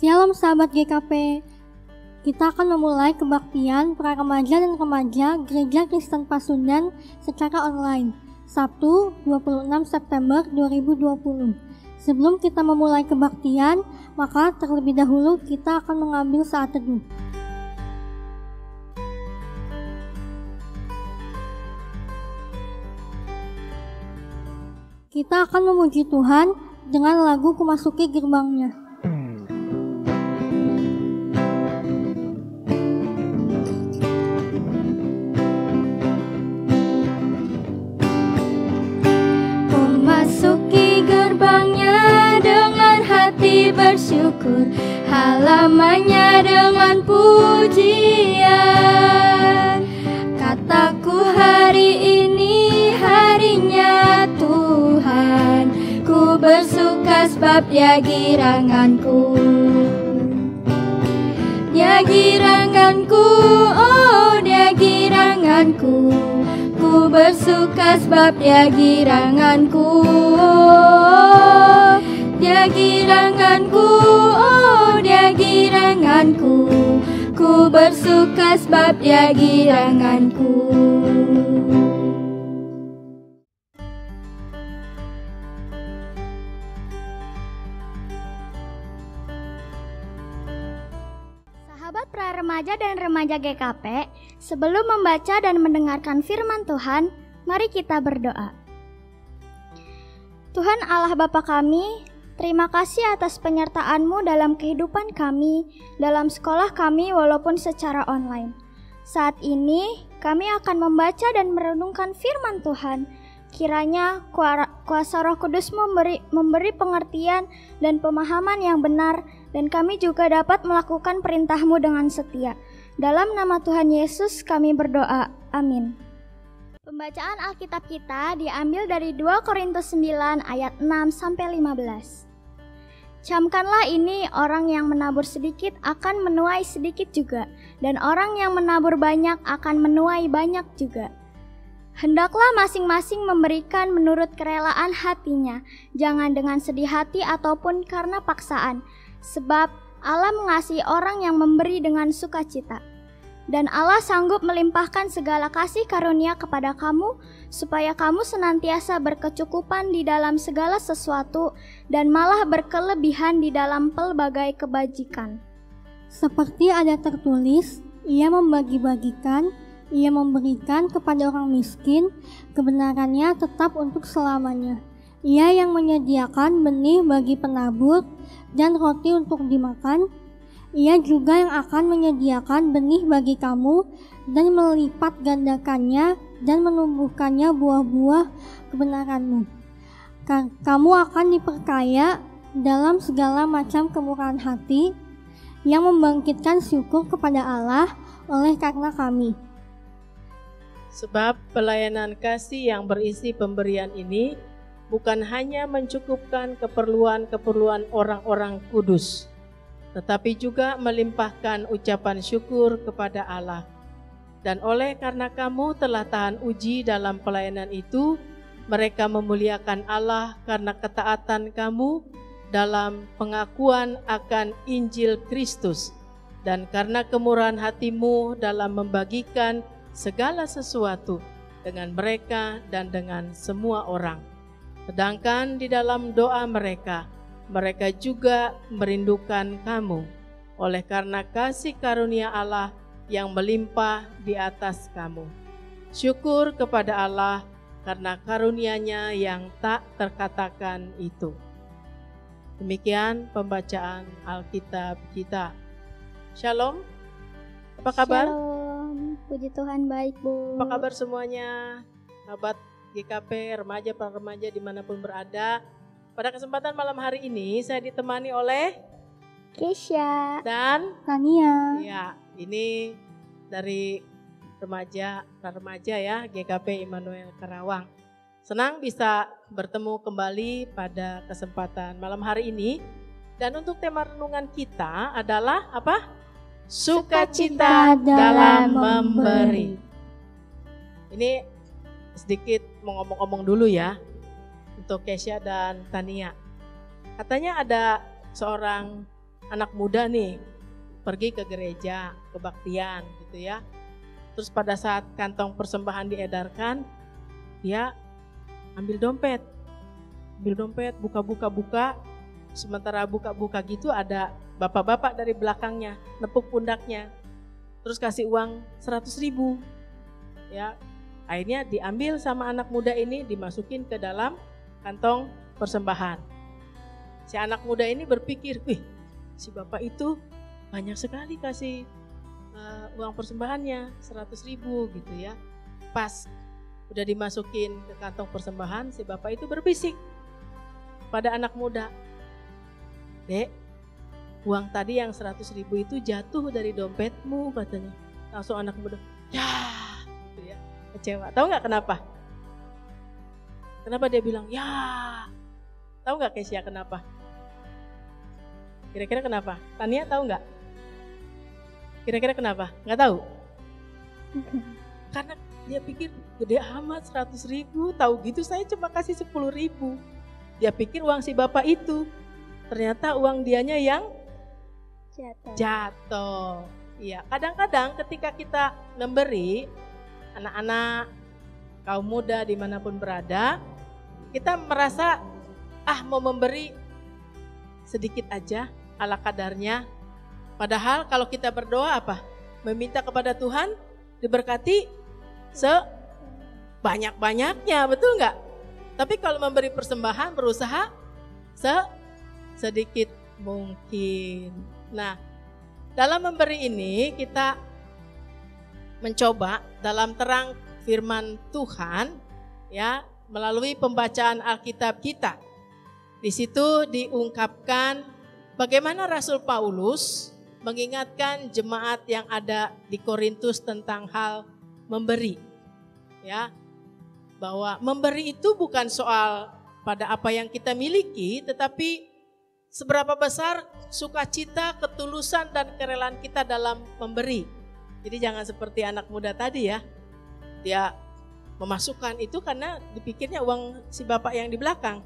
Shalom sahabat GKP. Kita akan memulai kebaktian pra remaja dan remaja Gereja Kristen Pasundan secara online, Sabtu 26 September 2020. Sebelum kita memulai kebaktian, maka terlebih dahulu kita akan mengambil saat teduh. Kita akan memuji Tuhan dengan lagu Ku Masuki Gerbangnya. Masuki gerbangnya dengan hati bersyukur, halamannya dengan pujian. Kataku hari ini harinya Tuhan, ku bersuka sebab Dia giranganku. Dia giranganku, oh Dia giranganku. Ku bersuka sebab Dia giranganku. Dia giranganku, oh Dia giranganku. Ku bersuka sebab Dia giranganku. Sahabat pra remaja dan remaja GKP, sebelum membaca dan mendengarkan firman Tuhan, mari kita berdoa. Tuhan Allah Bapa kami, terima kasih atas penyertaan-Mu dalam kehidupan kami, dalam sekolah kami walaupun secara online. Saat ini kami akan membaca dan merenungkan firman Tuhan. Kiranya kuasa Roh Kudus memberi pengertian dan pemahaman yang benar, dan kami juga dapat melakukan perintah-Mu dengan setia. Dalam nama Tuhan Yesus kami berdoa. Amin. Pembacaan Alkitab kita diambil dari 2 Korintus 9 ayat 6-15. Camkanlah ini, orang yang menabur sedikit akan menuai sedikit juga, dan orang yang menabur banyak akan menuai banyak juga. Hendaklah masing-masing memberikan menurut kerelaan hatinya, jangan dengan sedih hati ataupun karena paksaan, sebab Allah mengasihi orang yang memberi dengan sukacita. Dan Allah sanggup melimpahkan segala kasih karunia kepada kamu, supaya kamu senantiasa berkecukupan di dalam segala sesuatu, dan malah berkelebihan di dalam pelbagai kebajikan. Seperti ada tertulis, Ia membagi-bagikan, Ia memberikan kepada orang miskin, kebenarannya tetap untuk selamanya. Ia yang menyediakan benih bagi penabur dan roti untuk dimakan. Ia juga yang akan menyediakan benih bagi kamu dan melipat gandakannya dan menumbuhkannya buah-buah kebenaranmu. Kamu akan diperkaya dalam segala macam kemurahan hati yang membangkitkan syukur kepada Allah oleh karena kami. Sebab pelayanan kasih yang berisi pemberian ini bukan hanya mencukupkan keperluan-keperluan orang-orang kudus, tetapi juga melimpahkan ucapan syukur kepada Allah. Dan oleh karena kamu telah tahan uji dalam pelayanan itu, mereka memuliakan Allah karena ketaatan kamu dalam pengakuan akan Injil Kristus, dan karena kemurahan hatimu dalam membagikan segala sesuatu dengan mereka dan dengan semua orang. Sedangkan di dalam doa mereka juga merindukan kamu, oleh karena kasih karunia Allah yang melimpah di atas kamu. Syukur kepada Allah karena karunia-Nya yang tak terkatakan itu. Demikian pembacaan Alkitab kita. Shalom. Apa kabar? Shalom, puji Tuhan baik Bu. Apa kabar semuanya? Sahabat GKP, remaja, para remaja dimanapun berada. Pada kesempatan malam hari ini saya ditemani oleh Kesha dan Tania. Ya, ini dari para remaja ya, GKP Immanuel Karawang. Senang bisa bertemu kembali pada kesempatan malam hari ini. Dan untuk tema renungan kita adalah apa? Sukacita dalam memberi. Ini sedikit mau ngomong-ngomong dulu ya untuk Kesha dan Tania. Katanya ada seorang anak muda nih pergi ke gereja, kebaktian gitu ya. Terus pada saat kantong persembahan diedarkan, dia ambil dompet, buka, sementara buka gitu ada bapak-bapak dari belakangnya, nepuk pundaknya, terus kasih uang 100.000. Ya, akhirnya diambil sama anak muda ini, dimasukin ke dalam kantong persembahan. Si anak muda ini berpikir, si bapak itu banyak sekali kasih uang persembahannya 100.000 gitu ya. Pas udah dimasukin ke kantong persembahan, si bapak itu berbisik pada anak muda, "Dek, uang tadi yang 100.000 itu jatuh dari dompetmu," katanya. Langsung anak muda, ya, gitu ya, kecewa. Tahu nggak kenapa? Kenapa dia bilang ya? Tahu nggak Kesia kenapa? Kira-kira kenapa? Tania tahu nggak? Kira-kira kenapa? Nggak tahu? Karena dia pikir gede amat 100.000, tahu gitu saya cuma kasih 10.000. Dia pikir uang si bapak itu, ternyata uang dianya yang jatuh. Iya, kadang-kadang ketika kita memberi, anak-anak, kaum muda dimanapun berada, kita merasa mau memberi sedikit aja, ala kadarnya. Padahal kalau kita berdoa apa? Meminta kepada Tuhan diberkati sebanyak-banyaknya, betul nggak? Tapi kalau memberi persembahan berusaha sedikit mungkin. Nah, dalam memberi ini kita mencoba dalam terang firman Tuhan ya, melalui pembacaan Alkitab kita. Di situ diungkapkan bagaimana Rasul Paulus mengingatkan jemaat yang ada di Korintus tentang hal memberi. Ya, bahwa memberi itu bukan soal pada apa yang kita miliki, tetapi seberapa besar sukacita, ketulusan dan kerelaan kita dalam memberi. Jadi jangan seperti anak muda tadi ya. Dia memasukkan itu karena dipikirnya uang si bapak yang di belakang.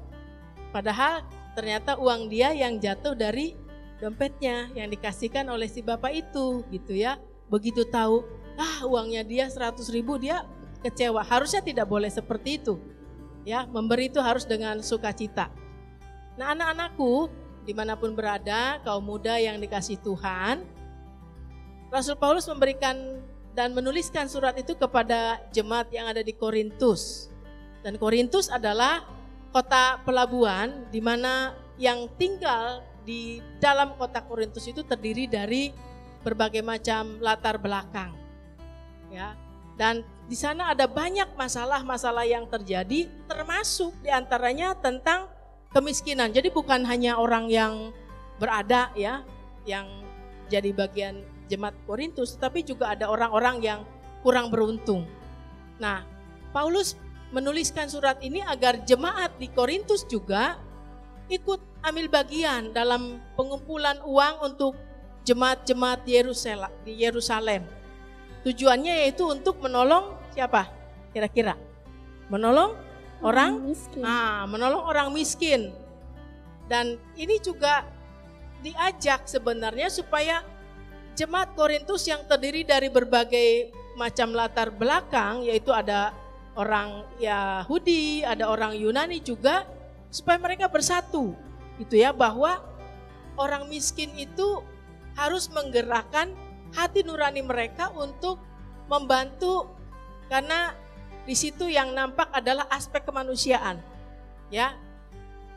Padahal ternyata uang dia yang jatuh dari dompetnya yang dikasihkan oleh si bapak itu gitu ya. Begitu tahu, uangnya dia 100.000, dia kecewa. Harusnya tidak boleh seperti itu. Ya, memberi itu harus dengan sukacita. Nah, anak-anakku dimanapun berada, kaum muda yang dikasih Tuhan, Rasul Paulus memberikan dan menuliskan surat itu kepada jemaat yang ada di Korintus. Dan Korintus adalah kota pelabuhan di mana yang tinggal di dalam kota Korintus itu terdiri dari berbagai macam latar belakang. Ya. Dan di sana ada banyak masalah-masalah yang terjadi, termasuk diantaranya tentang kemiskinan. Jadi bukan hanya orang yang berada ya, yang jadi bagian jemaat Korintus, tetapi juga ada orang-orang yang kurang beruntung. Nah, Paulus menuliskan surat ini agar jemaat di Korintus juga ikut ambil bagian dalam pengumpulan uang untuk jemaat-jemaat di Yerusalem. Tujuannya yaitu untuk menolong siapa? Kira-kira? Menolong orang miskin. Menolong orang miskin. Dan ini juga diajak sebenarnya supaya jemaat Korintus yang terdiri dari berbagai macam latar belakang, yaitu ada orang Yahudi, ada orang Yunani juga, supaya mereka bersatu. Itu ya, bahwa orang miskin itu harus menggerakkan hati nurani mereka untuk membantu, karena di situ yang nampak adalah aspek kemanusiaan. Ya.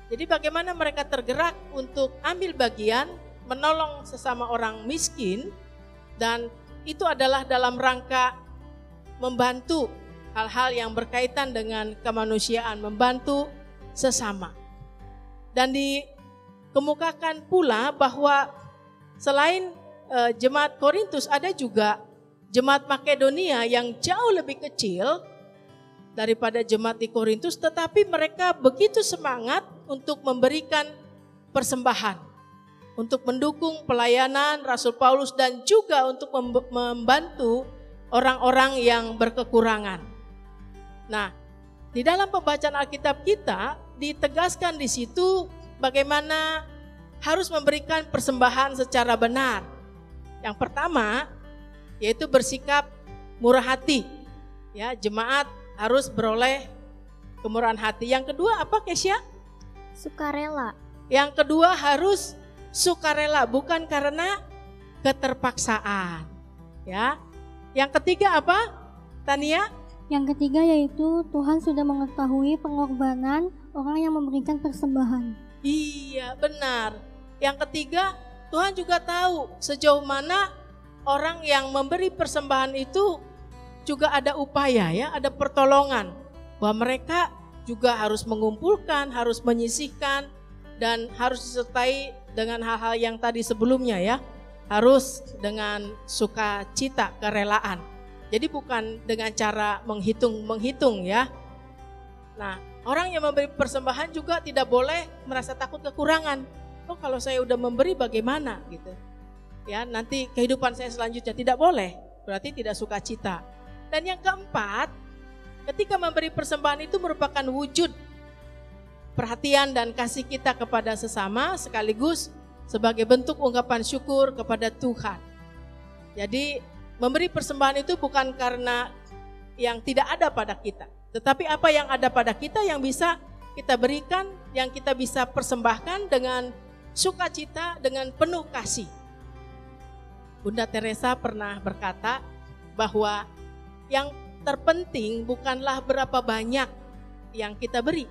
Jadi bagaimana mereka tergerak untuk ambil bagian menolong sesama orang miskin, dan itu adalah dalam rangka membantu hal-hal yang berkaitan dengan kemanusiaan, membantu sesama. Dan dikemukakan pula bahwa selain jemaat Korintus ada juga jemaat Makedonia yang jauh lebih kecil daripada jemaat di Korintus, tetapi mereka begitu semangat untuk memberikan persembahan, untuk mendukung pelayanan Rasul Paulus dan juga untuk membantu orang-orang yang berkekurangan. Nah, di dalam pembacaan Alkitab kita ditegaskan di situ bagaimana harus memberikan persembahan secara benar. Yang pertama yaitu bersikap murah hati. Ya, jemaat harus beroleh kemurahan hati. Yang kedua apa, Kesya? Sukarela. Yang kedua harus sukarela, bukan karena keterpaksaan. Ya. Yang ketiga apa, Tania? Yang ketiga yaitu Tuhan sudah mengetahui pengorbanan orang yang memberikan persembahan. Iya, benar. Yang ketiga, Tuhan juga tahu sejauh mana orang yang memberi persembahan itu juga ada upaya ya, ada pertolongan. Bahwa mereka juga harus mengumpulkan, harus menyisihkan, dan harus disertai dengan hal-hal yang tadi sebelumnya ya. Harus dengan sukacita, kerelaan. Jadi bukan dengan cara menghitung ya. Nah, orang yang memberi persembahan juga tidak boleh merasa takut kekurangan. Oh, kalau saya udah memberi bagaimana gitu. Ya, nanti kehidupan saya selanjutnya tidak boleh. Berarti tidak sukacita. Dan yang keempat, ketika memberi persembahan itu merupakan wujud perhatian dan kasih kita kepada sesama sekaligus sebagai bentuk ungkapan syukur kepada Tuhan. Jadi memberi persembahan itu bukan karena yang tidak ada pada kita, tetapi apa yang ada pada kita yang bisa kita berikan, yang kita bisa persembahkan dengan sukacita, dengan penuh kasih. Bunda Teresa pernah berkata bahwa yang terpenting bukanlah berapa banyak yang kita beri,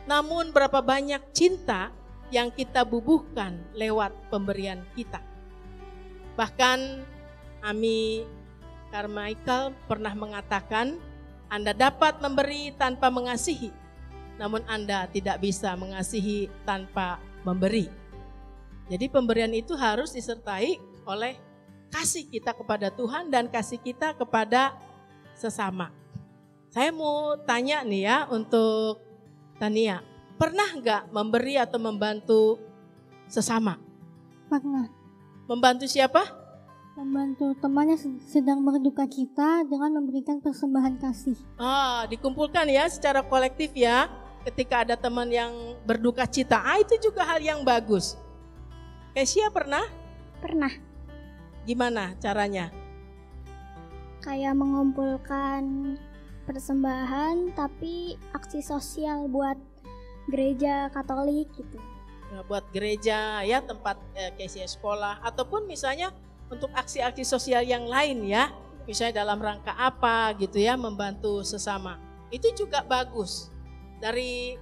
namun berapa banyak cinta yang kita bubuhkan lewat pemberian kita. Bahkan Ami Carmichael pernah mengatakan, Anda dapat memberi tanpa mengasihi, namun Anda tidak bisa mengasihi tanpa memberi. Jadi pemberian itu harus disertai oleh kasih kita kepada Tuhan dan kasih kita kepada sesama. Saya mau tanya nih ya untuk Tania, pernah nggak memberi atau membantu sesama? Pernah. Membantu siapa? Membantu teman yang sedang berduka cita dengan memberikan persembahan kasih. Dikumpulkan ya secara kolektif ya. Ketika ada teman yang berduka cita, itu juga hal yang bagus. Kesya pernah? Pernah. Gimana caranya? Kayak mengumpulkan persembahan tapi aksi sosial buat gereja Katolik gitu. Ya, buat gereja ya, tempat Kesya sekolah, ataupun misalnya untuk aksi-aksi sosial yang lain ya. Misalnya dalam rangka apa gitu ya, membantu sesama. Itu juga bagus. Dari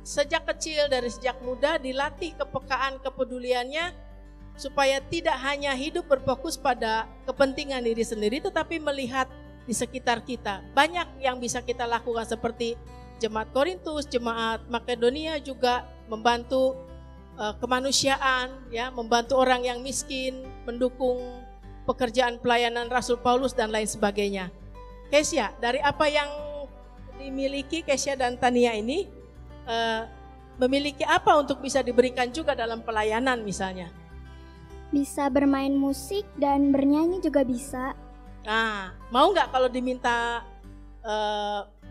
sejak kecil, dari sejak muda dilatih kepekaan, kepeduliannya supaya tidak hanya hidup berfokus pada kepentingan diri sendiri tetapi melihat di sekitar kita. Banyak yang bisa kita lakukan seperti Jemaat Korintus, Jemaat Makedonia juga membantu kemanusiaan, ya, membantu orang yang miskin, mendukung pekerjaan pelayanan Rasul Paulus dan lain sebagainya. Kesya, dari apa yang dimiliki Kesya dan Tania ini, memiliki apa untuk bisa diberikan juga dalam pelayanan misalnya? Bisa bermain musik dan bernyanyi juga bisa. Nah, mau nggak kalau diminta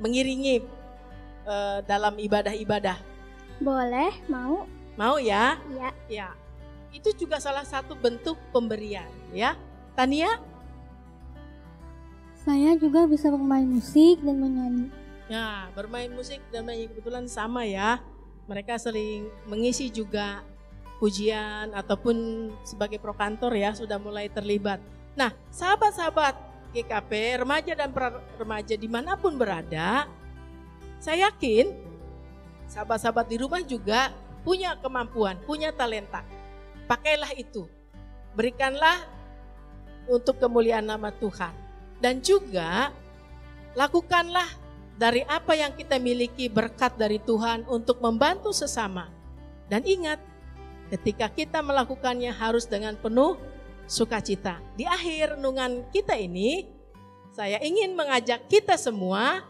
mengiringi dalam ibadah-ibadah? Boleh, mau. Mau ya? Iya. Ya. Itu juga salah satu bentuk pemberian, ya. Tania? Saya juga bisa bermain musik dan menyanyi. Ya, bermain musik dan menyanyi kebetulan sama ya. Mereka sering mengisi juga pujian ataupun sebagai prokantor ya, sudah mulai terlibat. Nah, sahabat-sahabat GKP, remaja dan remaja dimanapun berada, saya yakin sahabat-sahabat di rumah juga punya kemampuan, punya talenta. Pakailah itu, berikanlah untuk kemuliaan nama Tuhan. Dan juga lakukanlah dari apa yang kita miliki berkat dari Tuhan untuk membantu sesama. Dan ingat, ketika kita melakukannya harus dengan penuh sukacita. Di akhir renungan kita ini, saya ingin mengajak kita semua,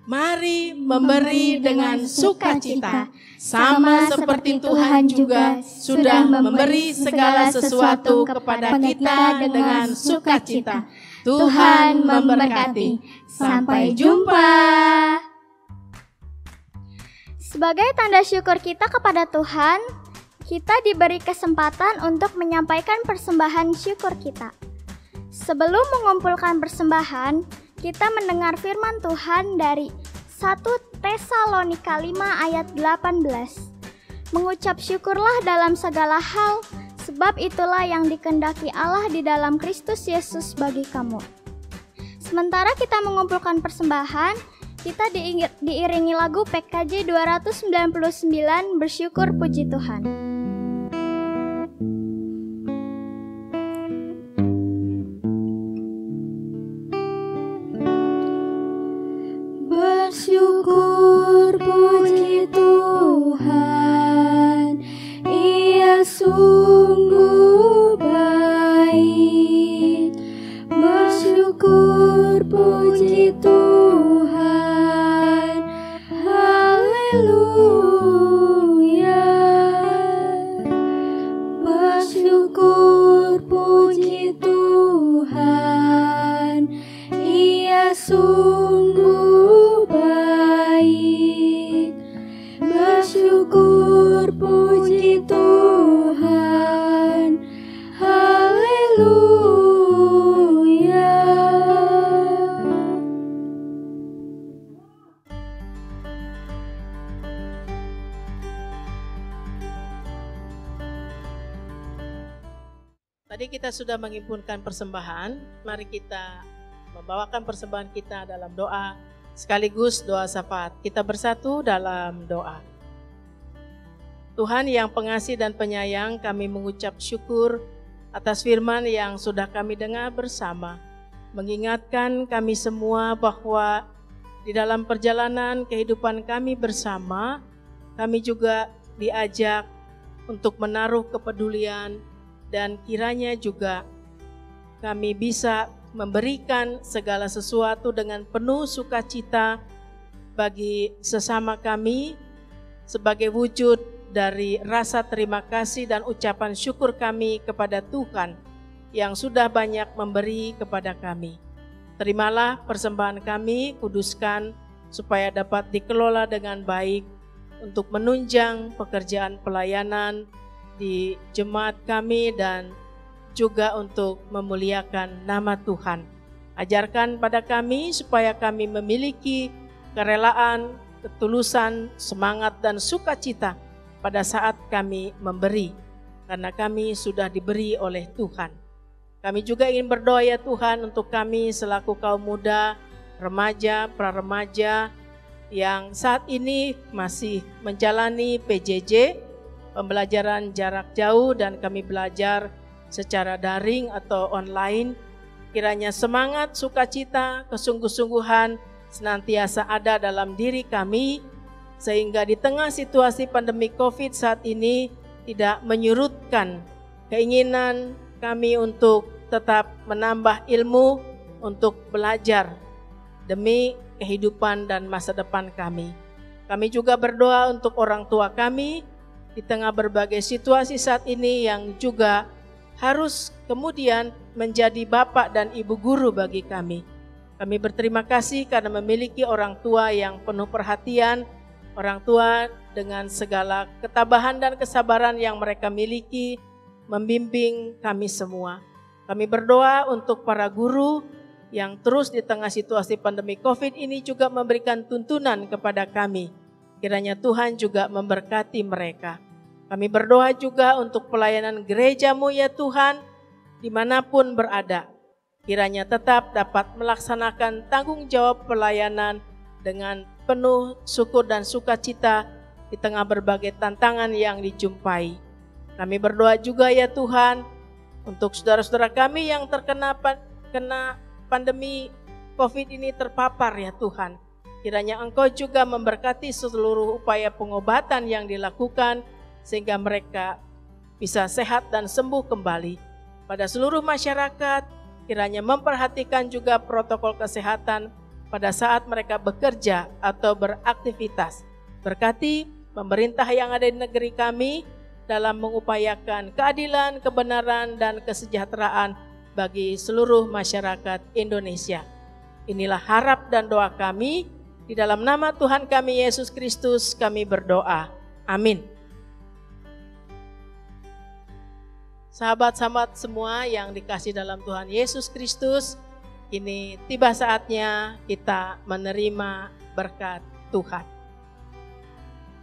mari memberi dengan sukacita. Sama seperti Tuhan juga sudah memberi segala sesuatu kepada kita dengan sukacita. Tuhan memberkati. Sampai jumpa. Sebagai tanda syukur kita kepada Tuhan, kita diberi kesempatan untuk menyampaikan persembahan syukur kita. Sebelum mengumpulkan persembahan, kita mendengar firman Tuhan dari 1 Tesalonika 5 ayat 18. Mengucap syukurlah dalam segala hal, sebab itulah yang dikehendaki Allah di dalam Kristus Yesus bagi kamu. Sementara kita mengumpulkan persembahan, kita diiringi lagu PKJ 299 Bersyukur Puji Tuhan. Bersyukur puji Tuhan, Ia sungguh baik. Bersyukur puji Tuhan, haleluya. Bersyukur puji Tuhan, Ia sungguh baik. Bersyukur puji Tuhan, haleluya. Tadi kita sudah menghimpunkan persembahan, mari kita membawakan persembahan kita dalam doa sekaligus doa syafaat. Kita bersatu dalam doa. Tuhan yang pengasih dan penyayang, kami mengucap syukur atas firman yang sudah kami dengar bersama, mengingatkan kami semua bahwa di dalam perjalanan kehidupan kami bersama, kami juga diajak untuk menaruh kepedulian, dan kiranya juga kami bisa memberikan segala sesuatu dengan penuh sukacita bagi sesama kami sebagai wujud dari rasa terima kasih dan ucapan syukur kami kepada Tuhan yang sudah banyak memberi kepada kami. Terimalah persembahan kami, kuduskan supaya dapat dikelola dengan baik untuk menunjang pekerjaan pelayanan di jemaat kami dan juga untuk memuliakan nama Tuhan. Ajarkan pada kami supaya kami memiliki kerelaan, ketulusan, semangat dan sukacita pada saat kami memberi, karena kami sudah diberi oleh Tuhan. Kami juga ingin berdoa ya Tuhan untuk kami selaku kaum muda, remaja, pra-remaja yang saat ini masih menjalani PJJ, pembelajaran jarak jauh, dan kami belajar secara daring atau online. Kiranya semangat, sukacita, kesungguh-sungguhan senantiasa ada dalam diri kami, sehingga di tengah situasi pandemi COVID saat ini tidak menyurutkan keinginan kami untuk tetap menambah ilmu untuk belajar demi kehidupan dan masa depan kami. Kami juga berdoa untuk orang tua kami di tengah berbagai situasi saat ini yang juga harus kemudian menjadi bapak dan ibu guru bagi kami. Kami berterima kasih karena memiliki orang tua yang penuh perhatian, orang tua dengan segala ketabahan dan kesabaran yang mereka miliki, membimbing kami semua. Kami berdoa untuk para guru yang terus di tengah situasi pandemi COVID ini juga memberikan tuntunan kepada kami. Kiranya Tuhan juga memberkati mereka. Kami berdoa juga untuk pelayanan gereja-Mu ya Tuhan, dimanapun berada. Kiranya tetap dapat melaksanakan tanggung jawab pelayanan dengan penuh syukur dan sukacita di tengah berbagai tantangan yang dijumpai. Kami berdoa juga ya Tuhan untuk saudara-saudara kami yang terkena pandemi COVID ini terpapar ya Tuhan. Kiranya Engkau juga memberkati seluruh upaya pengobatan yang dilakukan sehingga mereka bisa sehat dan sembuh kembali. Pada seluruh masyarakat, kiranya memperhatikan juga protokol kesehatan pada saat mereka bekerja atau beraktivitas. Berkati pemerintah yang ada di negeri kami dalam mengupayakan keadilan, kebenaran, dan kesejahteraan bagi seluruh masyarakat Indonesia. Inilah harap dan doa kami. Di dalam nama Tuhan kami Yesus Kristus kami berdoa. Amin. Sahabat-sahabat semua yang dikasih dalam Tuhan Yesus Kristus, kini tiba saatnya kita menerima berkat Tuhan.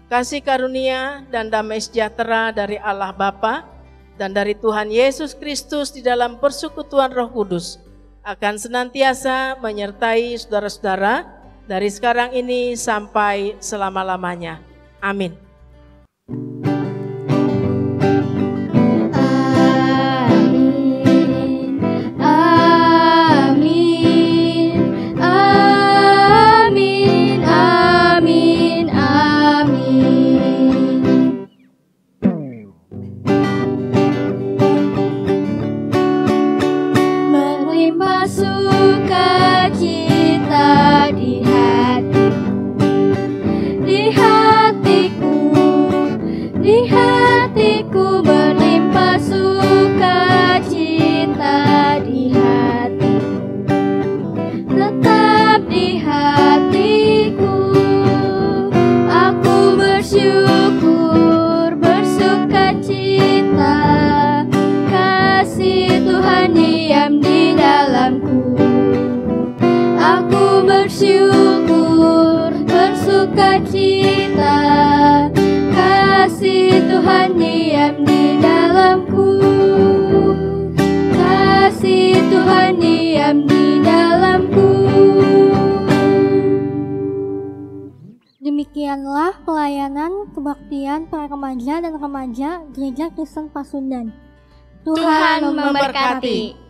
Kasih karunia dan damai sejahtera dari Allah Bapa dan dari Tuhan Yesus Kristus di dalam persekutuan Roh Kudus akan senantiasa menyertai saudara-saudara dari sekarang ini sampai selama-lamanya. Amin. Demikianlah pelayanan kebaktian para remaja dan remaja Gereja Kristen Pasundan. Tuhan memberkati.